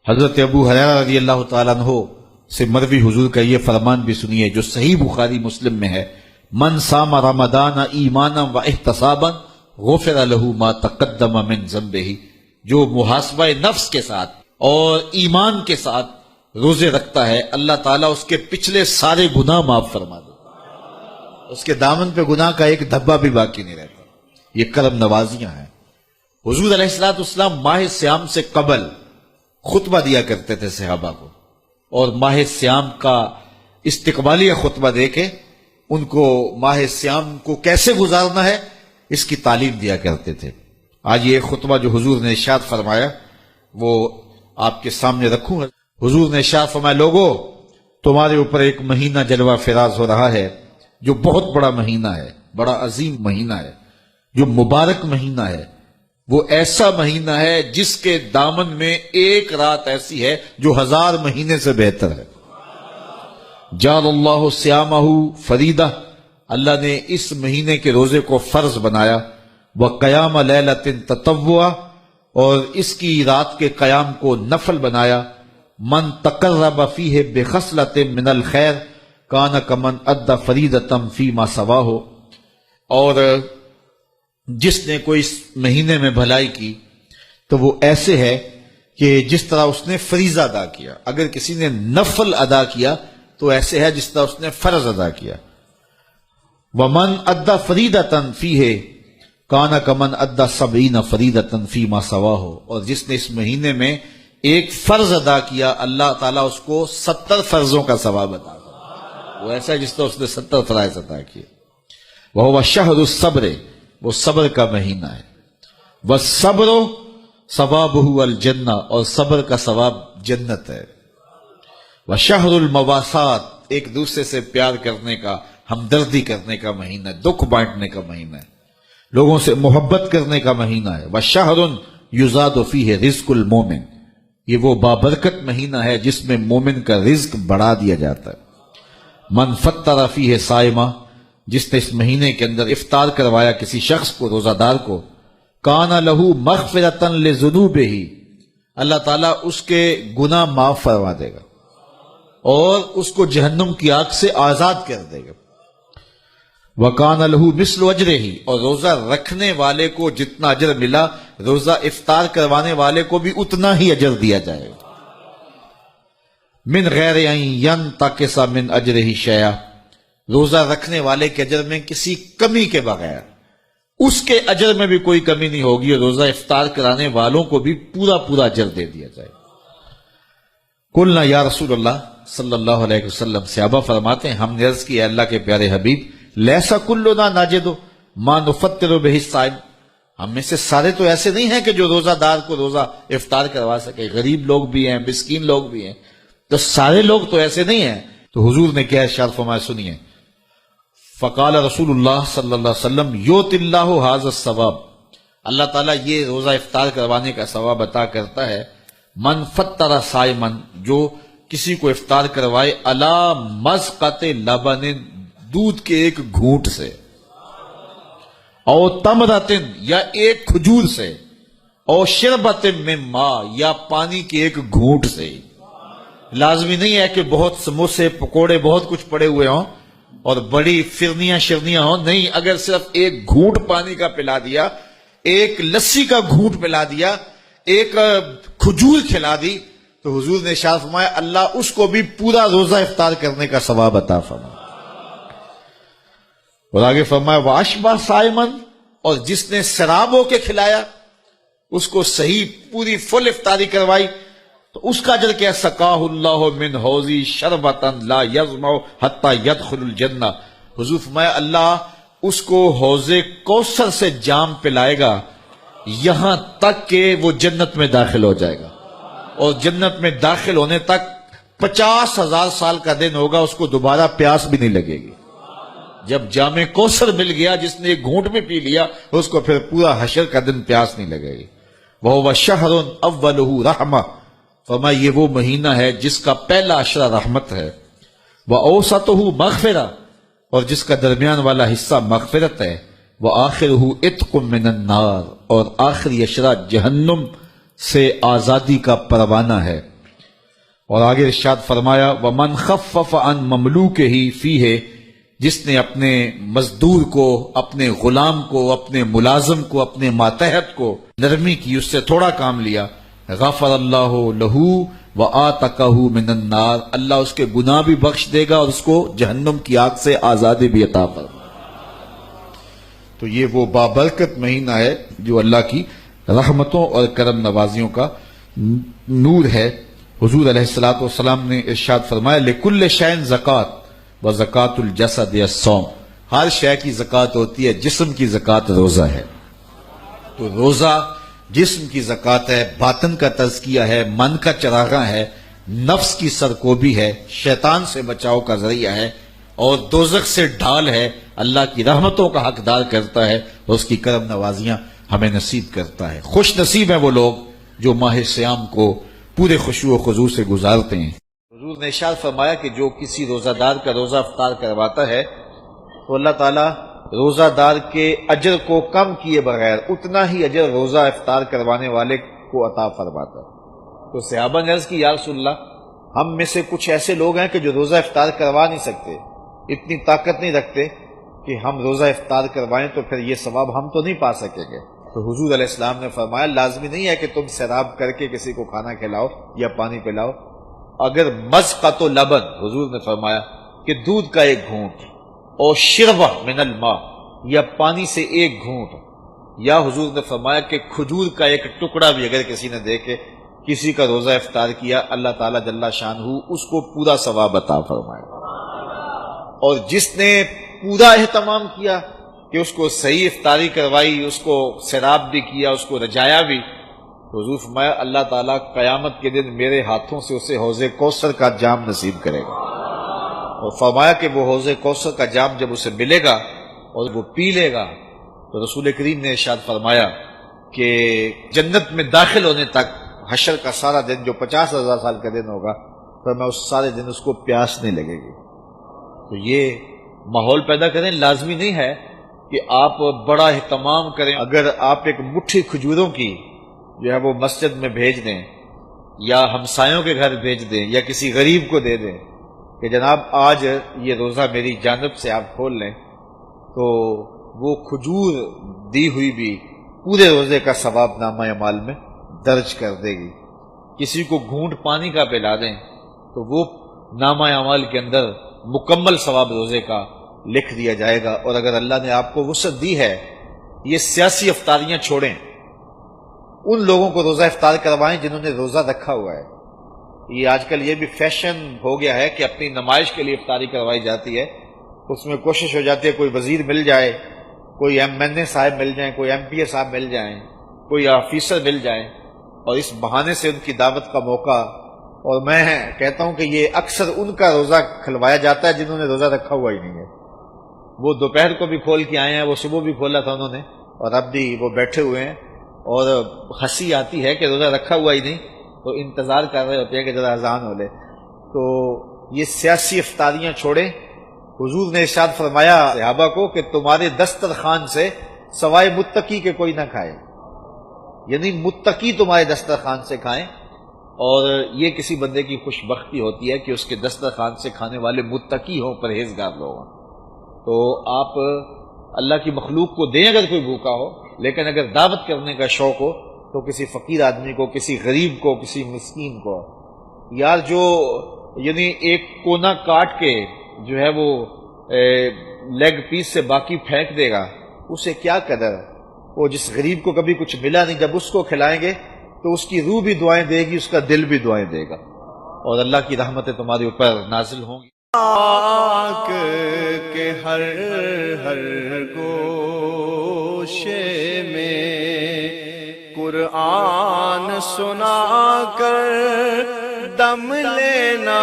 حضرت ابو ہریرہ رضی اللہ تعالیٰ عنہ سے مروی حضور کا یہ فرمان بھی سنیے جو صحیح بخاری مسلم میں ہے، من صام رمضان ایمانا و احتسابا غفر له ما تقدم من ذنبه، جو محاسبہ نفس کے ساتھ اور ایمان کے ساتھ روزے رکھتا ہے اللہ تعالیٰ اس کے پچھلے سارے گناہ معاف فرما دیتا، اس کے دامن پہ گناہ کا ایک دھبا بھی باقی نہیں رہتا۔ یہ کرم نوازیاں ہیں۔ حضور علیہ الصلوۃ والسلام ماہ سیام سے قبل خطبہ دیا کرتے تھے صحابہ کو، اور ماہ سیام کا استقبالیہ خطبہ دے کے ان کو ماہ سیام کو کیسے گزارنا ہے اس کی تعلیم دیا کرتے تھے۔ آج یہ خطبہ جو حضور نے ارشاد فرمایا وہ آپ کے سامنے رکھوں۔ حضور نے ارشاد فرمایا، لوگو تمہارے اوپر ایک مہینہ جلوہ فراز ہو رہا ہے جو بہت بڑا مہینہ ہے، بڑا عظیم مہینہ ہے، جو مبارک مہینہ ہے۔ وہ ایسا مہینہ ہے جس کے دامن میں ایک رات ایسی ہے جو 1000 مہینے سے بہتر ہے۔ جعل اللہ صیامہ فریدہ، اللہ نے اس مہینے کے روزے کو فرض بنایا، وقیام لیلۃ تطوعا، اور اس کی رات کے قیام کو نفل بنایا۔ من تقرب فیہ بخصلۃ من الخیر کان کمن ادى فریدۃ فیما سواہ، اور جس نے کوئی اس مہینے میں بھلائی کی تو وہ ایسے ہے کہ جس طرح اس نے فریضہ ادا کیا۔ اگر کسی نے نفل ادا کیا تو ایسے ہے جس طرح اس نے فرض ادا کیا۔ ومن ادى فریدۃ فیہ کان کمن ادى 70 فریدۃ فیما سواہ، اور جس نے اس مہینے میں ایک فرض ادا کیا اللہ تعالیٰ اس کو 70 فرضوں کا ثواب عطا کرے۔ وہ ایسا ہے جس طرح اس نے 70 فرائض ادا کیے۔ وہو شہر الصبر، وہ صبر کا مہینہ ہے۔ والصبر ثوابہ الجنہ، اور صبر کا ثواب جنت ہے۔ وشہر المواسات، ایک دوسرے سے پیار کرنے کا، ہمدردی کرنے کا مہینہ ہے، دکھ بانٹنے کا مہینہ ہے، لوگوں سے محبت کرنے کا مہینہ ہے۔ وشہر یزاد فیہ رزق المومن، یہ وہ بابرکت مہینہ ہے جس میں مومن کا رزق بڑھا دیا جاتا ہے۔ من فطر فیہ صائمہ، جس نے اس مہینے کے اندر افطار کروایا کسی شخص کو، روزہ دار کو، کان لہ مغفرۃ لذنوبہ، اللہ تعالیٰ اس کے گناہ معاف فرما دے گا اور اس کو جہنم کی آگ سے آزاد کر دے گا۔ وکان لہ مثل اجرہ، اور روزہ رکھنے والے کو جتنا اجر ملا روزہ افطار کروانے والے کو بھی اتنا ہی اجر دیا جائے گا۔ من غیر ان ینتقص من اجرہ شیئا، روزہ رکھنے والے کے اجر میں کسی کمی کے بغیر، اس کے اجر میں بھی کوئی کمی نہیں ہوگی، اور روزہ افطار کرانے والوں کو بھی پورا پورا اجر دے دیا جائے۔ قلنا یا رسول اللہ صلی اللہ علیہ وسلم، صحابہ فرماتے ہیں ہم نے عرض کی، اے اللہ کے پیارے حبیب، لیسا کلنا ناجد ما نفطر بہ الصائم، ہم میں سے سارے تو ایسے نہیں ہیں کہ جو روزہ دار کو روزہ افطار کروا سکے، غریب لوگ بھی ہیں، مسکین لوگ بھی ہیں، تو سارے لوگ تو ایسے نہیں ہیں۔ تو حضور نے کیا ارشاد فرمایا، سنیے۔ فقال رسول اللہ صلی اللہ علیہ وسلم، یؤتی اللہ ھذا الثواب، اللہ تعالیٰ یہ روزہ افطار کروانے کا ثواب عطا کرتا ہے۔ من فطر صائما، جو کسی کو افطار کروائے، علی مذقۃ لبن، دودھ کے ایک گھونٹ سے، او تمرۃ، یا ایک کھجور سے، او شربۃ من ماء، یا پانی کے ایک گھونٹ سے۔ لازمی نہیں ہے کہ بہت سموسے پکوڑے بہت کچھ پڑے ہوئے ہوں اور بڑی فرنیاں شرنیاں ہوں، نہیں، اگر صرف ایک گھونٹ پانی کا پلا دیا، ایک لسی کا گھونٹ پلا دیا، ایک کھجور کھلا دی، تو حضور نے ارشاد فرمایا اللہ اس کو بھی پورا روزہ افطار کرنے کا ثواب عطا فرمائے۔ اور آگے فرمایا واشبع صائمن، اور جس نے سراب ہو کے کھلایا، اس کو صحیح پوری فل افطاری کروائی، تو اس کا اجر کیا، سقاہ اللہ من حوضی شربتا لا یظمأ حتی یدخل الجنہ، حضور فرمایا اللہ اس کو حوض کوثر سے جام پلائے گا یہاں تک کہ وہ جنت میں داخل ہو جائے گا، اور جنت میں داخل ہونے تک 50,000 سال کا دن ہوگا، اس کو دوبارہ پیاس بھی نہیں لگے گی۔ جب جام کوثر مل گیا، جس نے ایک گھونٹ میں پی لیا، اس کو پھر پورا حشر کا دن پیاس نہیں لگے گی۔ وَهُوَ شَهْرٌ أَوَّلُهُ رَحْمَةٌ، فرمایا یہ وہ مہینہ ہے جس کا پہلا عشرہ رحمت ہے۔ وَأَوْسَطُهُ مَغْفِرَةٌ، اور جس کا درمیان والا حصہ مغفرت ہے۔ وَآخِرُهُ عِتْقٌ مِّنَ النَّارِ، اور آخری عشرہ جہنم سے آزادی کا پروانہ ہے۔ اور آگے ارشاد فرمایا وَمَنْ خَفَّفَ عَنْ مَمْلُوكِهِ فِيهِ، جس نے اپنے مزدور کو، اپنے غلام کو، اپنے ملازم کو، اپنے ماتحت کو نرمی کی، اس سے تھوڑا کام لیا، غفر اللہ لہو وآتقہ من النار، اللہ اس کے گناہ بھی بخش دے گا اور اس کو جہنم کی آگ سے آزادی بھی عطا فرمائے۔ تو یہ وہ بابرکت مہینہ ہے جو اللہ کی رحمتوں اور کرم نوازیوں کا نور ہے۔ حضور علیہ الصلوۃ والسلام نے ارشاد فرمایا لکل شیء زکات و زکات الجسد الصوم، ہر شے کی زکات ہوتی ہے، جسم کی زکات روزہ ہے۔ تو روزہ جسم کی زکات ہے، باطن کا تزکیہ ہے، من کا چراغاں ہے، نفس کی سرکوبی ہے، شیطان سے بچاؤ کا ذریعہ ہے، اور دوزخ سے ڈھال ہے، اللہ کی رحمتوں کا حقدار کرتا ہے اور اس کی کرم نوازیاں ہمیں نصیب کرتا ہے۔ خوش نصیب ہیں وہ لوگ جو ماہ سیام کو پورے خشوع و خضوع سے گزارتے ہیں۔ حضور نے ارشاد فرمایا کہ جو کسی روزہ دار کا روزہ افطار کرواتا ہے تو اللہ تعالیٰ روزہ دار کے اجر کو کم کیے بغیر اتنا ہی اجر روزہ افطار کروانے والے کو عطا فرماتا ہے۔ تو صحابہ نے عرض کی یا رسول اللہ، ہم میں سے کچھ ایسے لوگ ہیں کہ جو روزہ افطار کروا نہیں سکتے، اتنی طاقت نہیں رکھتے کہ ہم روزہ افطار کروائیں تو پھر یہ ثواب ہم تو نہیں پا سکیں گے۔ تو حضور علیہ السلام نے فرمایا لازمی نہیں ہے کہ تم سیراب کر کے کسی کو کھانا کھلاؤ یا پانی پلاؤ، اگر مذقۃ لبن، حضور نے فرمایا کہ دودھ کا ایک گھونٹ، اور شربہ من الماء، یا پانی سے ایک گھونٹ، یا حضور نے فرمایا کہ کھجور کا ایک ٹکڑا بھی اگر کسی نے دے کے کسی کا روزہ افطار کیا، اللہ تعالیٰ جل شانہ اس کو پورا ثواب عطا فرمائے۔ اور جس نے پورا اہتمام کیا کہ اس کو صحیح افطاری کروائی، اس کو سیراب بھی کیا، اس کو رجایا بھی، تو حضور فرمایا اللہ تعالیٰ قیامت کے دن میرے ہاتھوں سے اسے حوض کوثر کا جام نصیب کرے گا۔ اور فرمایا کہ وہ حوض کوثر کا جام جب اسے ملے گا اور وہ پی لے گا تو رسول کریم نے ارشاد فرمایا کہ جنت میں داخل ہونے تک حشر کا سارا دن جو 50,000 سال کا دن ہوگا، فرمایا اس سارے دن اس کو پیاس نہیں لگے گی۔ تو یہ ماحول پیدا کریں، لازمی نہیں ہے کہ آپ بڑا اہتمام کریں۔ اگر آپ ایک مٹھی کھجوروں کی جو ہے وہ مسجد میں بھیج دیں، یا ہمسایوں کے گھر بھیج دیں، یا کسی غریب کو دے دیں کہ جناب آج یہ روزہ میری جانب سے آپ کھول لیں، تو وہ کھجور دی ہوئی بھی پورے روزے کا ثواب نامہ اعمال میں درج کر دے گی۔ کسی کو گھونٹ پانی کا پلا دیں تو وہ نامہ اعمال کے اندر مکمل ثواب روزے کا لکھ دیا جائے گا۔ اور اگر اللہ نے آپ کو وسعت دی ہے، یہ سیاسی افطاریاں چھوڑیں، ان لوگوں کو روزہ افطار کروائیں جنہوں نے روزہ رکھا ہوا ہے۔ یہ آج کل یہ بھی فیشن ہو گیا ہے کہ اپنی نمائش کے لیے افطاری کروائی جاتی ہے، اس میں کوشش ہو جاتی ہے کوئی وزیر مل جائے، کوئی ایم این اے صاحب مل جائیں، کوئی ایم پی اے صاحب مل جائیں، کوئی آفیسر مل جائیں، اور اس بہانے سے ان کی دعوت کا موقع۔ اور میں کہتا ہوں کہ یہ اکثر ان کا روزہ کھلوایا جاتا ہے جنہوں نے روزہ رکھا ہوا ہی نہیں ہے۔ وہ دوپہر کو بھی کھول کے آئے ہیں، وہ صبح بھی کھولا تھا انہوں نے، اور اب بھی وہ بیٹھے ہوئے ہیں، اور ہنسی آتی ہے کہ روزہ رکھا ہوا ہی نہیں، تو انتظار کر رہے ہوتے ہیں کہ ذرا اذان ہو لے۔ تو یہ سیاسی افطاریاں چھوڑیں۔ حضور نے ارشاد فرمایا صحابہ کو کہ تمہارے دسترخوان سے سوائے متقی کے کوئی نہ کھائے، یعنی متقی تمہارے دسترخوان سے کھائیں۔ اور یہ کسی بندے کی خوش بختی ہوتی ہے کہ اس کے دسترخوان سے کھانے والے متقی ہوں، پرہیزگار لوگ ہوں۔ تو آپ اللہ کی مخلوق کو دیں اگر کوئی بھوکا ہو، لیکن اگر دعوت کرنے کا شوق ہو تو کسی فقیر آدمی کو، کسی غریب کو، کسی مسکین کو۔ یار جو یعنی ایک کونا کاٹ کے جو ہے وہ لیگ پیس سے باقی پھینک دے گا، اسے کیا قدر؟ وہ جس غریب کو کبھی کچھ ملا نہیں، جب اس کو کھلائیں گے تو اس کی روح بھی دعائیں دے گی، اس کا دل بھی دعائیں دے گا، اور اللہ کی رحمتیں تمہارے اوپر نازل ہوں گی۔ پاک کے ہر ہر گوشے میں قرآن سنا کر دم لینا،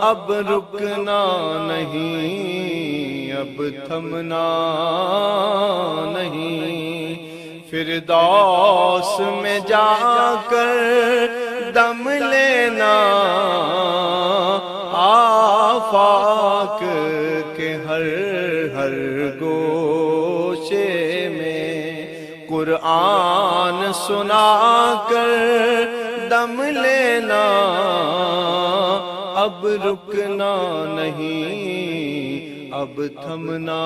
اب رکنا نہیں، اب تھمنا نہیں، فردوس میں جا کر دم لینا، آفاق کے ہر ہر گوشے میں قرآن سنا کر دم لینا اب رکنا نہیں اب تھمنا